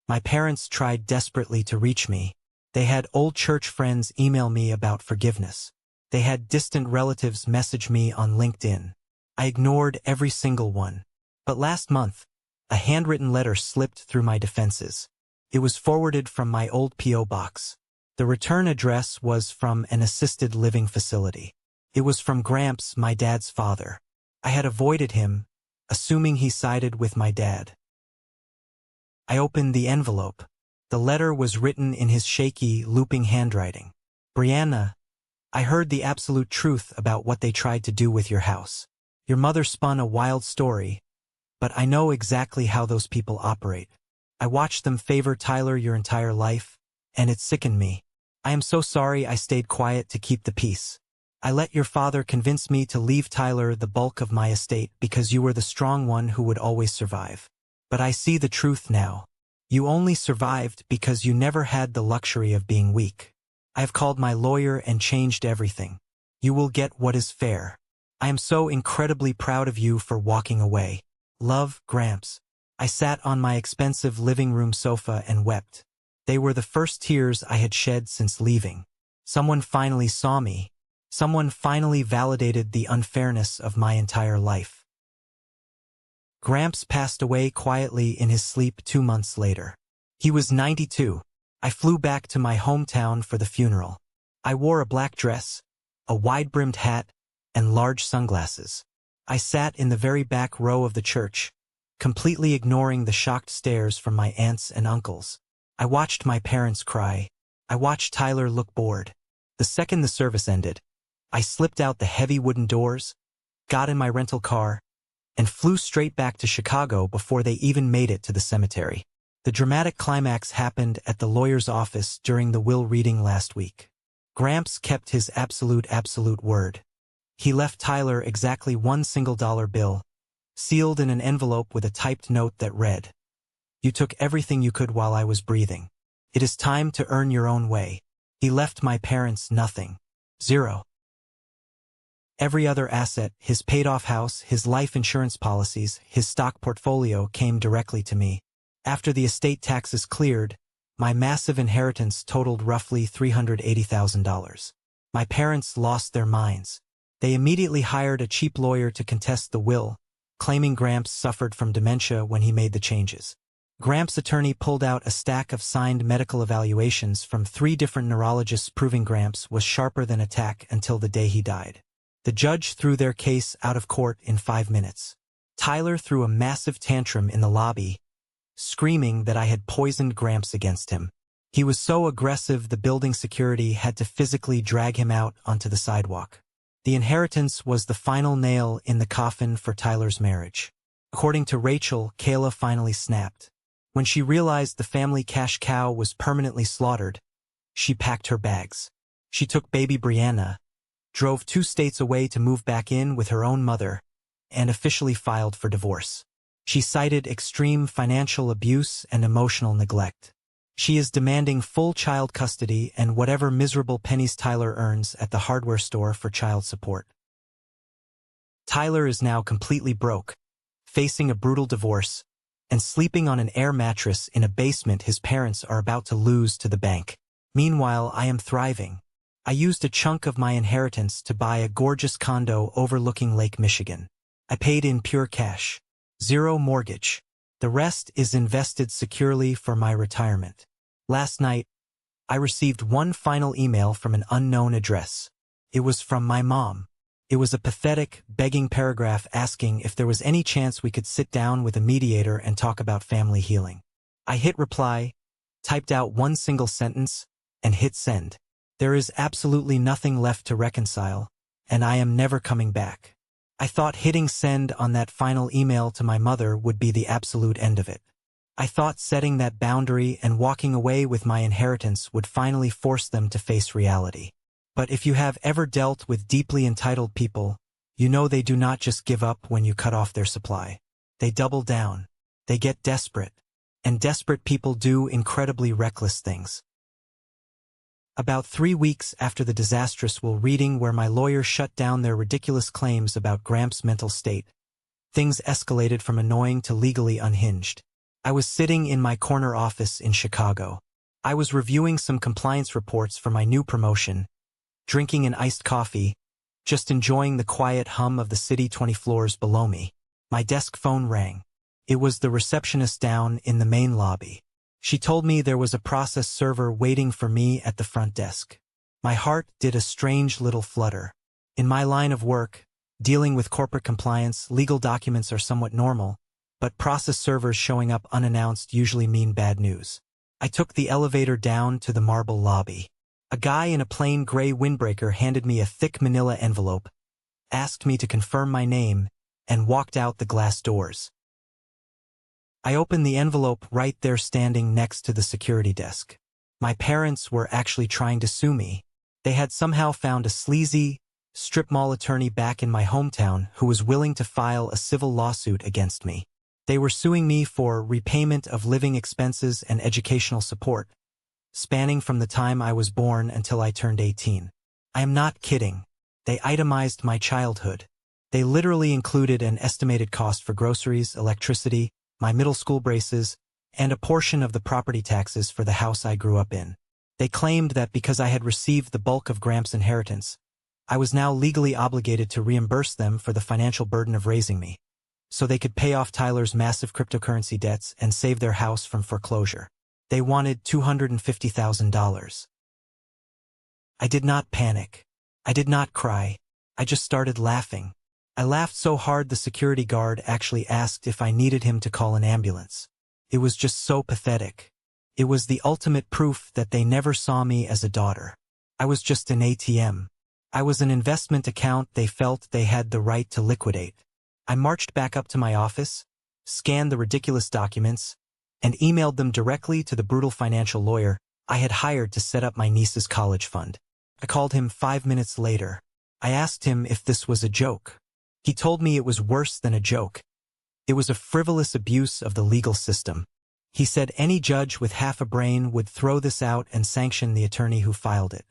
My parents tried desperately to reach me. They had old church friends email me about forgiveness. They had distant relatives message me on LinkedIn. I ignored every single one. But last month, a handwritten letter slipped through my defenses. It was forwarded from my old P.O. box. The return address was from an assisted living facility. It was from Gramps, my dad's father. I had avoided him, assuming he sided with my dad. I opened the envelope. The letter was written in his shaky, looping handwriting. Brianna, I heard the absolute truth about what they tried to do with your house. Your mother spun a wild story, but I know exactly how those people operate. I watched them favor Tyler your entire life, and it sickened me. I am so sorry I stayed quiet to keep the peace. I let your father convince me to leave Tyler the bulk of my estate because you were the strong one who would always survive. But I see the truth now. You only survived because you never had the luxury of being weak. I have called my lawyer and changed everything. You will get what is fair. I am so incredibly proud of you for walking away. Love, Gramps. I sat on my expensive living room sofa and wept. They were the first tears I had shed since leaving. Someone finally saw me. Someone finally validated the unfairness of my entire life. Gramps passed away quietly in his sleep 2 months later. He was 92. I flew back to my hometown for the funeral. I wore a black dress, a wide-brimmed hat, and large sunglasses. I sat in the very back row of the church, completely ignoring the shocked stares from my aunts and uncles. I watched my parents cry. I watched Tyler look bored. The second the service ended, I slipped out the heavy wooden doors, got in my rental car, and flew straight back to Chicago before they even made it to the cemetery. The dramatic climax happened at the lawyer's office during the will reading last week. Gramps kept his absolute word. He left Tyler exactly one single dollar bill, sealed in an envelope with a typed note that read, "You took everything you could while I was breathing. It is time to earn your own way." He left my parents nothing. Zero. Every other asset, his paid-off house, his life insurance policies, his stock portfolio came directly to me. After the estate taxes cleared, my massive inheritance totaled roughly $380,000. My parents lost their minds. They immediately hired a cheap lawyer to contest the will, claiming Gramps suffered from dementia when he made the changes. Gramps' attorney pulled out a stack of signed medical evaluations from 3 different neurologists proving Gramps was sharper than a tack until the day he died. The judge threw their case out of court in 5 minutes. Tyler threw a massive tantrum in the lobby, screaming that I had poisoned Gramps against him. He was so aggressive the building security had to physically drag him out onto the sidewalk. The inheritance was the final nail in the coffin for Tyler's marriage. According to Rachel, Kayla finally snapped. When she realized the family cash cow was permanently slaughtered, she packed her bags. She took baby Brianna, drove 2 states away to move back in with her own mother, and officially filed for divorce. She cited extreme financial abuse and emotional neglect. She is demanding full child custody and whatever miserable pennies Tyler earns at the hardware store for child support. Tyler is now completely broke, facing a brutal divorce, and sleeping on an air mattress in a basement his parents are about to lose to the bank. Meanwhile, I am thriving. I used a chunk of my inheritance to buy a gorgeous condo overlooking Lake Michigan. I paid in pure cash. 0 mortgage. The rest is invested securely for my retirement. Last night, I received one final email from an unknown address. It was from my mom. It was a pathetic, begging paragraph asking if there was any chance we could sit down with a mediator and talk about family healing. I hit reply, typed out one single sentence, and hit send. There is absolutely nothing left to reconcile, and I am never coming back. I thought hitting send on that final email to my mother would be the absolute end of it. I thought setting that boundary and walking away with my inheritance would finally force them to face reality. But if you have ever dealt with deeply entitled people, you know they do not just give up when you cut off their supply. They double down. They get desperate. And desperate people do incredibly reckless things. About 3 weeks after the disastrous will reading where my lawyer shut down their ridiculous claims about Gramps' mental state, things escalated from annoying to legally unhinged. I was sitting in my corner office in Chicago. I was reviewing some compliance reports for my new promotion, drinking an iced coffee, just enjoying the quiet hum of the city 20 floors below me. My desk phone rang. It was the receptionist down in the main lobby. She told me there was a process server waiting for me at the front desk. My heart did a strange little flutter. In my line of work, dealing with corporate compliance, legal documents are somewhat normal, but process servers showing up unannounced usually mean bad news. I took the elevator down to the marble lobby. A guy in a plain gray windbreaker handed me a thick manila envelope, asked me to confirm my name, and walked out the glass doors. I opened the envelope right there standing next to the security desk. My parents were actually trying to sue me. They had somehow found a sleazy, strip mall attorney back in my hometown who was willing to file a civil lawsuit against me. They were suing me for repayment of living expenses and educational support, spanning from the time I was born until I turned 18. I am not kidding. They itemized my childhood. They literally included an estimated cost for groceries, electricity, my middle school braces, and a portion of the property taxes for the house I grew up in. They claimed that because I had received the bulk of Gramps' inheritance, I was now legally obligated to reimburse them for the financial burden of raising me, so they could pay off Tyler's massive cryptocurrency debts and save their house from foreclosure. They wanted $250,000. I did not panic. I did not cry. I just started laughing. I laughed so hard the security guard actually asked if I needed him to call an ambulance. It was just so pathetic. It was the ultimate proof that they never saw me as a daughter. I was just an ATM. I was an investment account they felt they had the right to liquidate. I marched back up to my office, scanned the ridiculous documents, and emailed them directly to the brutal financial lawyer I had hired to set up my niece's college fund. I called him 5 minutes later. I asked him if this was a joke. He told me it was worse than a joke. It was a frivolous abuse of the legal system. He said any judge with half a brain would throw this out and sanction the attorney who filed it.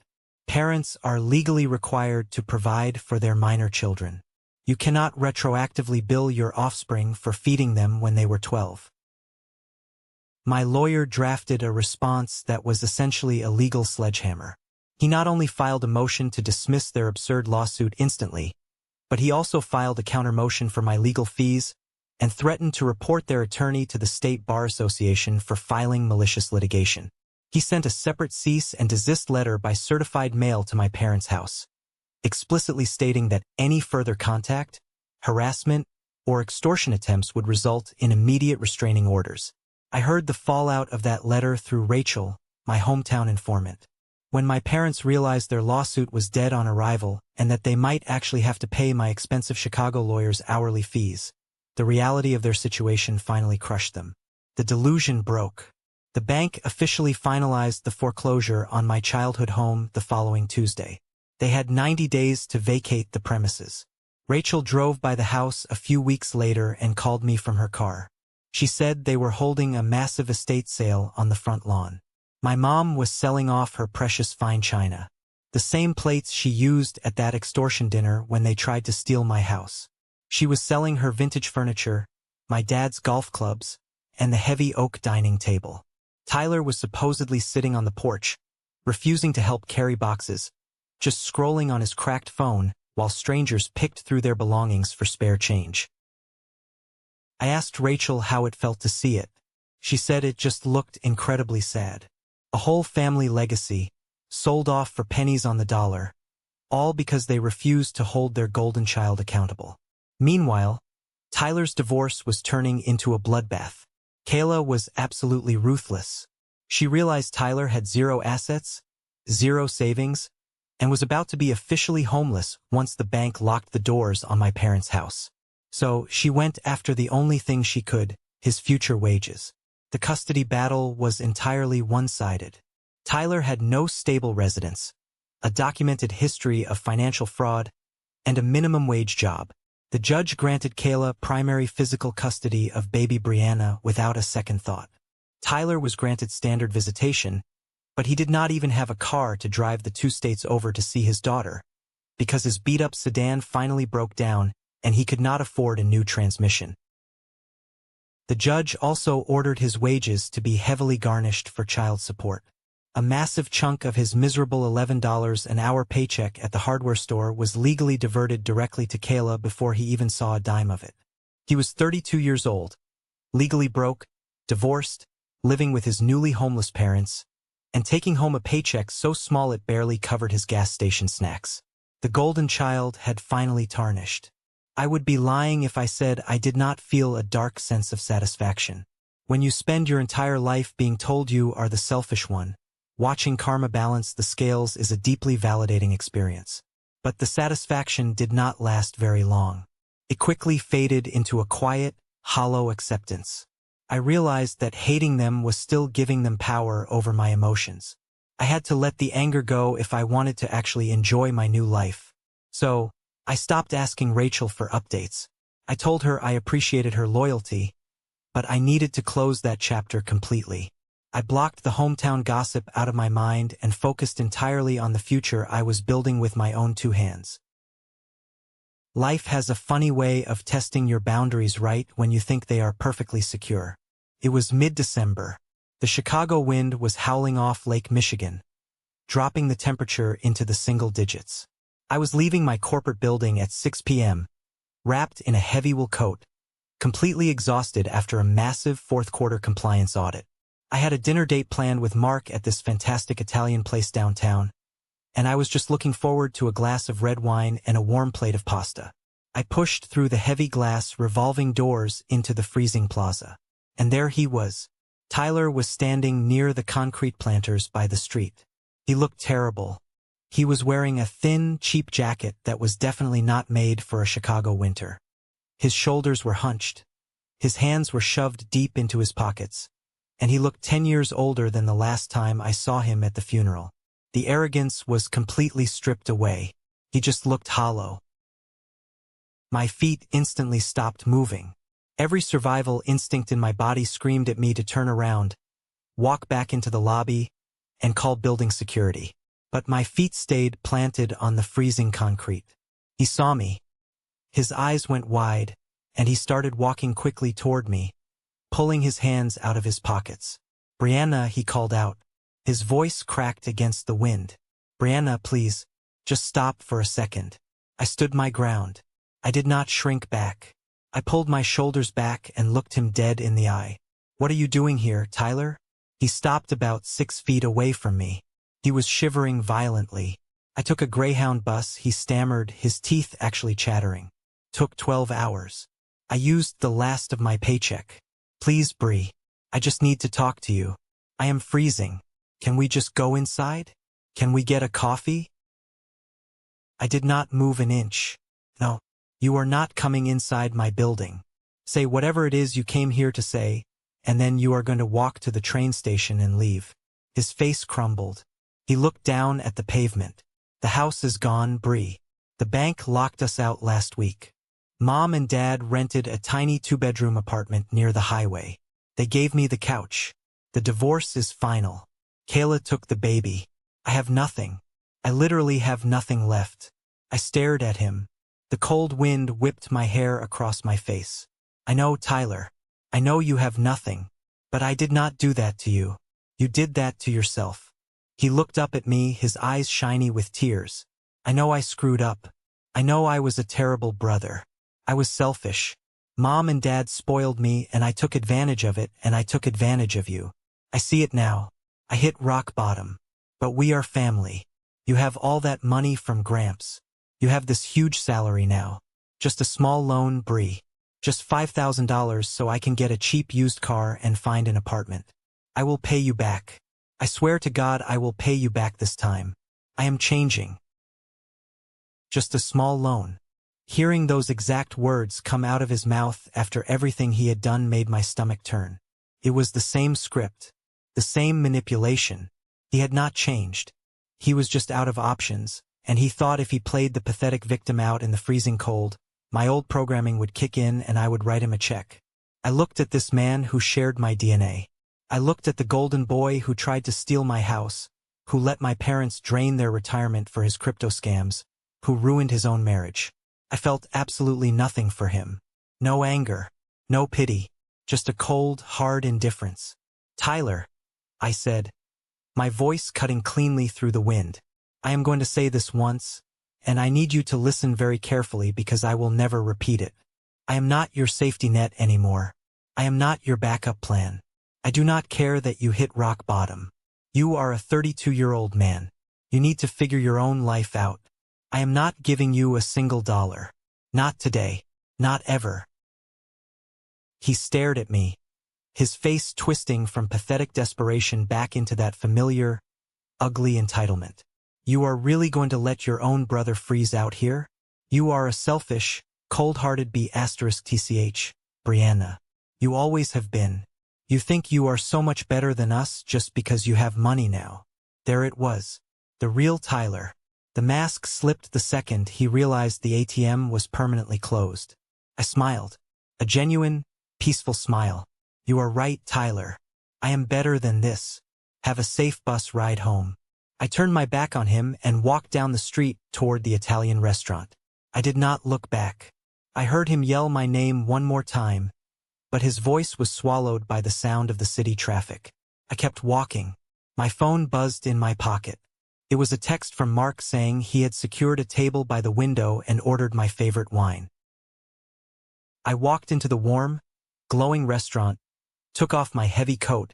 Parents are legally required to provide for their minor children. You cannot retroactively bill your offspring for feeding them when they were 12. My lawyer drafted a response that was essentially a legal sledgehammer. He not only filed a motion to dismiss their absurd lawsuit instantly, but he also filed a counter-motion for my legal fees and threatened to report their attorney to the State Bar Association for filing malicious litigation. He sent a separate cease and desist letter by certified mail to my parents' house, explicitly stating that any further contact, harassment, or extortion attempts would result in immediate restraining orders. I heard the fallout of that letter through Rachel, my hometown informant. When my parents realized their lawsuit was dead on arrival and that they might actually have to pay my expensive Chicago lawyers hourly fees, the reality of their situation finally crushed them. The delusion broke. The bank officially finalized the foreclosure on my childhood home the following Tuesday. They had 90 days to vacate the premises. Rachel drove by the house a few weeks later and called me from her car. She said they were holding a massive estate sale on the front lawn. My mom was selling off her precious fine china, the same plates she used at that extortion dinner when they tried to steal my house. She was selling her vintage furniture, my dad's golf clubs, and the heavy oak dining table. Tyler was supposedly sitting on the porch, refusing to help carry boxes, just scrolling on his cracked phone while strangers picked through their belongings for spare change. I asked Rachel how it felt to see it. She said it just looked incredibly sad. A whole family legacy, sold off for pennies on the dollar, all because they refused to hold their golden child accountable. Meanwhile, Tyler's divorce was turning into a bloodbath. Kayla was absolutely ruthless. She realized Tyler had zero assets, zero savings, and was about to be officially homeless once the bank locked the doors on my parents' house. So she went after the only thing she could, his future wages. The custody battle was entirely one-sided. Tyler had no stable residence, a documented history of financial fraud, and a minimum wage job. The judge granted Kayla primary physical custody of baby Brianna without a second thought. Tyler was granted standard visitation, but he did not even have a car to drive the 2 states over to see his daughter, because his beat-up sedan finally broke down and he could not afford a new transmission. The judge also ordered his wages to be heavily garnished for child support. A massive chunk of his miserable $11 an hour paycheck at the hardware store was legally diverted directly to Kayla before he even saw a dime of it. He was 32 years old, legally broke, divorced, living with his newly homeless parents, and taking home a paycheck so small it barely covered his gas station snacks. The golden child had finally tarnished. I would be lying if I said I did not feel a dark sense of satisfaction. When you spend your entire life being told you are the selfish one, watching karma balance the scales is a deeply validating experience. But the satisfaction did not last very long. It quickly faded into a quiet, hollow acceptance. I realized that hating them was still giving them power over my emotions. I had to let the anger go if I wanted to actually enjoy my new life. So, I stopped asking Rachel for updates. I told her I appreciated her loyalty, but I needed to close that chapter completely. I blocked the hometown gossip out of my mind and focused entirely on the future I was building with my own 2 hands. Life has a funny way of testing your boundaries right when you think they are perfectly secure. It was mid-December. The Chicago wind was howling off Lake Michigan, dropping the temperature into the single digits. I was leaving my corporate building at 6 p.m., wrapped in a heavy wool coat, completely exhausted after a massive fourth-quarter compliance audit. I had a dinner date planned with Mark at this fantastic Italian place downtown, and I was just looking forward to a glass of red wine and a warm plate of pasta. I pushed through the heavy glass revolving doors into the freezing plaza. And there he was. Tyler was standing near the concrete planters by the street. He looked terrible. He was wearing a thin, cheap jacket that was definitely not made for a Chicago winter. His shoulders were hunched. His hands were shoved deep into his pockets. And he looked 10 years older than the last time I saw him at the funeral. The arrogance was completely stripped away. He just looked hollow. My feet instantly stopped moving. Every survival instinct in my body screamed at me to turn around, walk back into the lobby, and call building security. But my feet stayed planted on the freezing concrete. He saw me. His eyes went wide, and he started walking quickly toward me, pulling his hands out of his pockets. "Brianna," he called out. His voice cracked against the wind. "Brianna, please, just stop for a second." I stood my ground. I did not shrink back. I pulled my shoulders back and looked him dead in the eye. "What are you doing here, Tyler?" He stopped about 6 feet away from me. He was shivering violently. "I took a Greyhound bus," he stammered, his teeth actually chattering. "Took 12 hours. I used the last of my paycheck. Please, Bree. I just need to talk to you. I am freezing. Can we just go inside? Can we get a coffee?" I did not move an inch. "No. You are not coming inside my building. Say whatever it is you came here to say, and then you are going to walk to the train station and leave." His face crumbled. He looked down at the pavement. "The house is gone, Bree. The bank locked us out last week. Mom and Dad rented a tiny 2-bedroom apartment near the highway. They gave me the couch. The divorce is final. Kayla took the baby. I have nothing. I literally have nothing left." I stared at him. The cold wind whipped my hair across my face. "I know, Tyler. I know you have nothing. But I did not do that to you. You did that to yourself." He looked up at me, his eyes shiny with tears. "I know I screwed up. I know I was a terrible brother. I was selfish. Mom and Dad spoiled me, and I took advantage of it, and I took advantage of you. I see it now. I hit rock bottom. But we are family. You have all that money from Gramps. You have this huge salary now. Just a small loan, Bree. Just $5,000 so I can get a cheap used car and find an apartment. I will pay you back. I swear to God I will pay you back this time. I am changing. Just a small loan." Hearing those exact words come out of his mouth after everything he had done made my stomach turn. It was the same script, the same manipulation. He had not changed. He was just out of options, and he thought if he played the pathetic victim out in the freezing cold, my old programming would kick in and I would write him a check. I looked at this man who shared my DNA. I looked at the golden boy who tried to steal my house, who let my parents drain their retirement for his crypto scams, who ruined his own marriage. I felt absolutely nothing for him. No anger, no pity, just a cold, hard indifference. "Tyler," I said, my voice cutting cleanly through the wind. "I am going to say this once, and I need you to listen very carefully because I will never repeat it. I am not your safety net anymore. I am not your backup plan. I do not care that you hit rock bottom. You are a 32-year-old man. You need to figure your own life out. I am not giving you a single dollar. Not today. Not ever." He stared at me, his face twisting from pathetic desperation back into that familiar, ugly entitlement. "You are really going to let your own brother freeze out here? You are a selfish, cold-hearted B***tch, Brianna. You always have been. You think you are so much better than us just because you have money now." There it was. The real Tyler. The mask slipped the second he realized the ATM was permanently closed. I smiled. A genuine, peaceful smile. "You are right, Tyler. I am better than this. Have a safe bus ride home." I turned my back on him and walked down the street toward the Italian restaurant. I did not look back. I heard him yell my name one more time, but his voice was swallowed by the sound of the city traffic. I kept walking. My phone buzzed in my pocket. It was a text from Mark saying he had secured a table by the window and ordered my favorite wine. I walked into the warm, glowing restaurant, took off my heavy coat,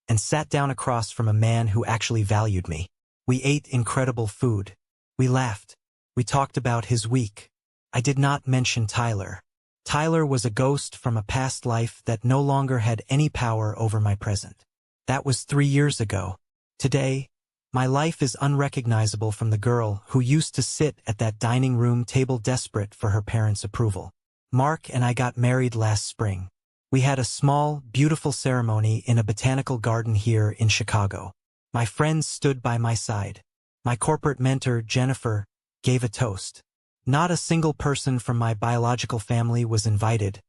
and sat down across from a man who actually valued me. We ate incredible food. We laughed. We talked about his week. I did not mention Tyler. Tyler was a ghost from a past life that no longer had any power over my present. That was 3 years ago. Today, my life is unrecognizable from the girl who used to sit at that dining room table desperate for her parents' approval. Mark and I got married last spring. We had a small, beautiful ceremony in a botanical garden here in Chicago. My friends stood by my side. My corporate mentor, Jennifer, gave a toast. Not a single person from my biological family was invited,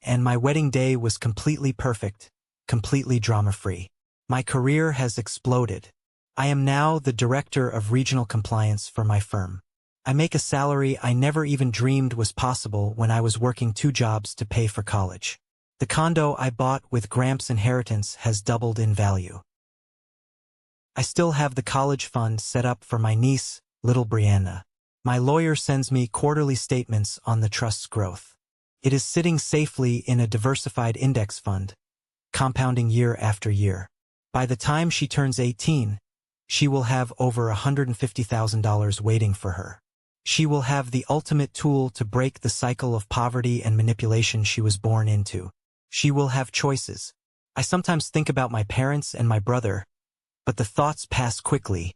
and my wedding day was completely perfect, completely drama-free. My career has exploded. I am now the director of regional compliance for my firm. I make a salary I never even dreamed was possible when I was working 2 jobs to pay for college. The condo I bought with Gramps' inheritance has doubled in value. I still have the college fund set up for my niece, little Brianna. My lawyer sends me quarterly statements on the trust's growth. It is sitting safely in a diversified index fund, compounding year after year. By the time she turns 18, she will have over $150,000 waiting for her. She will have the ultimate tool to break the cycle of poverty and manipulation she was born into. She will have choices. I sometimes think about my parents and my brother, but the thoughts pass quickly,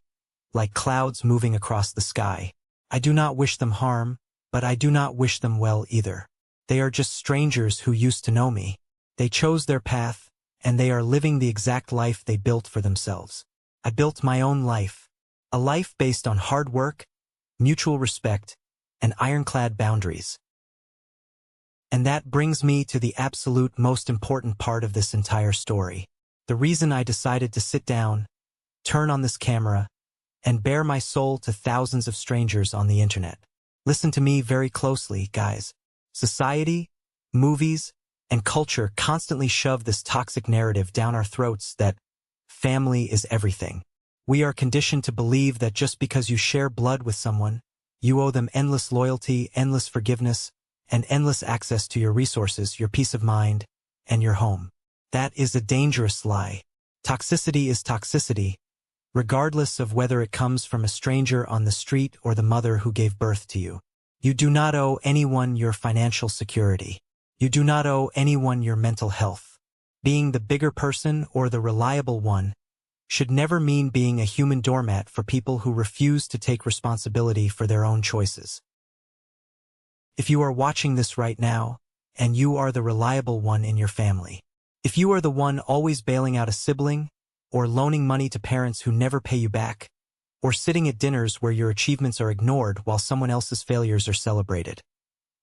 like clouds moving across the sky. I do not wish them harm, but I do not wish them well either. They are just strangers who used to know me. They chose their path, and they are living the exact life they built for themselves. I built my own life, a life based on hard work, mutual respect, and ironclad boundaries. And that brings me to the absolute most important part of this entire story. The reason I decided to sit down, turn on this camera, and bare my soul to thousands of strangers on the internet. Listen to me very closely, guys. Society, movies, and culture constantly shove this toxic narrative down our throats that family is everything. We are conditioned to believe that just because you share blood with someone, you owe them endless loyalty, endless forgiveness, and endless access to your resources, your peace of mind, and your home. That is a dangerous lie. Toxicity is toxicity, regardless of whether it comes from a stranger on the street or the mother who gave birth to you. You do not owe anyone your financial security. You do not owe anyone your mental health. Being the bigger person or the reliable one should never mean being a human doormat for people who refuse to take responsibility for their own choices. If you are watching this right now, and you are the reliable one in your family, If you are the one always bailing out a sibling, or loaning money to parents who never pay you back, or sitting at dinners where your achievements are ignored while someone else's failures are celebrated,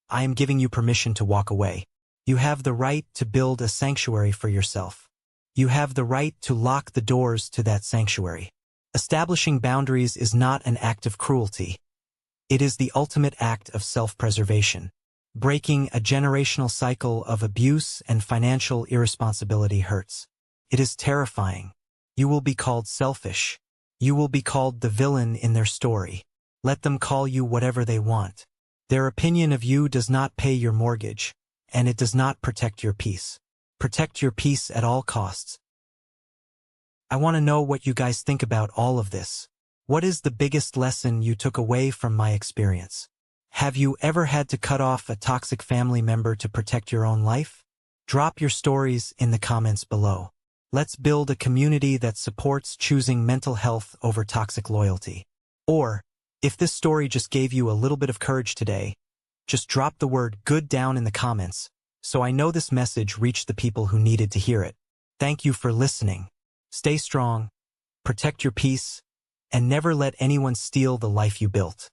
I am giving you permission to walk away. You have the right to build a sanctuary for yourself. You have the right to lock the doors to that sanctuary. Establishing boundaries is not an act of cruelty. It is the ultimate act of self-preservation. Breaking a generational cycle of abuse and financial irresponsibility hurts. It is terrifying. You will be called selfish. You will be called the villain in their story. Let them call you whatever they want. Their opinion of you does not pay your mortgage, and it does not protect your peace. Protect your peace at all costs. I want to know what you guys think about all of this. What is the biggest lesson you took away from my experience? Have you ever had to cut off a toxic family member to protect your own life? Drop your stories in the comments below. Let's build a community that supports choosing mental health over toxic loyalty. Or, if this story just gave you a little bit of courage today, just drop the word good down in the comments, so I know this message reached the people who needed to hear it. Thank you for listening. Stay strong, protect your peace, and never let anyone steal the life you built.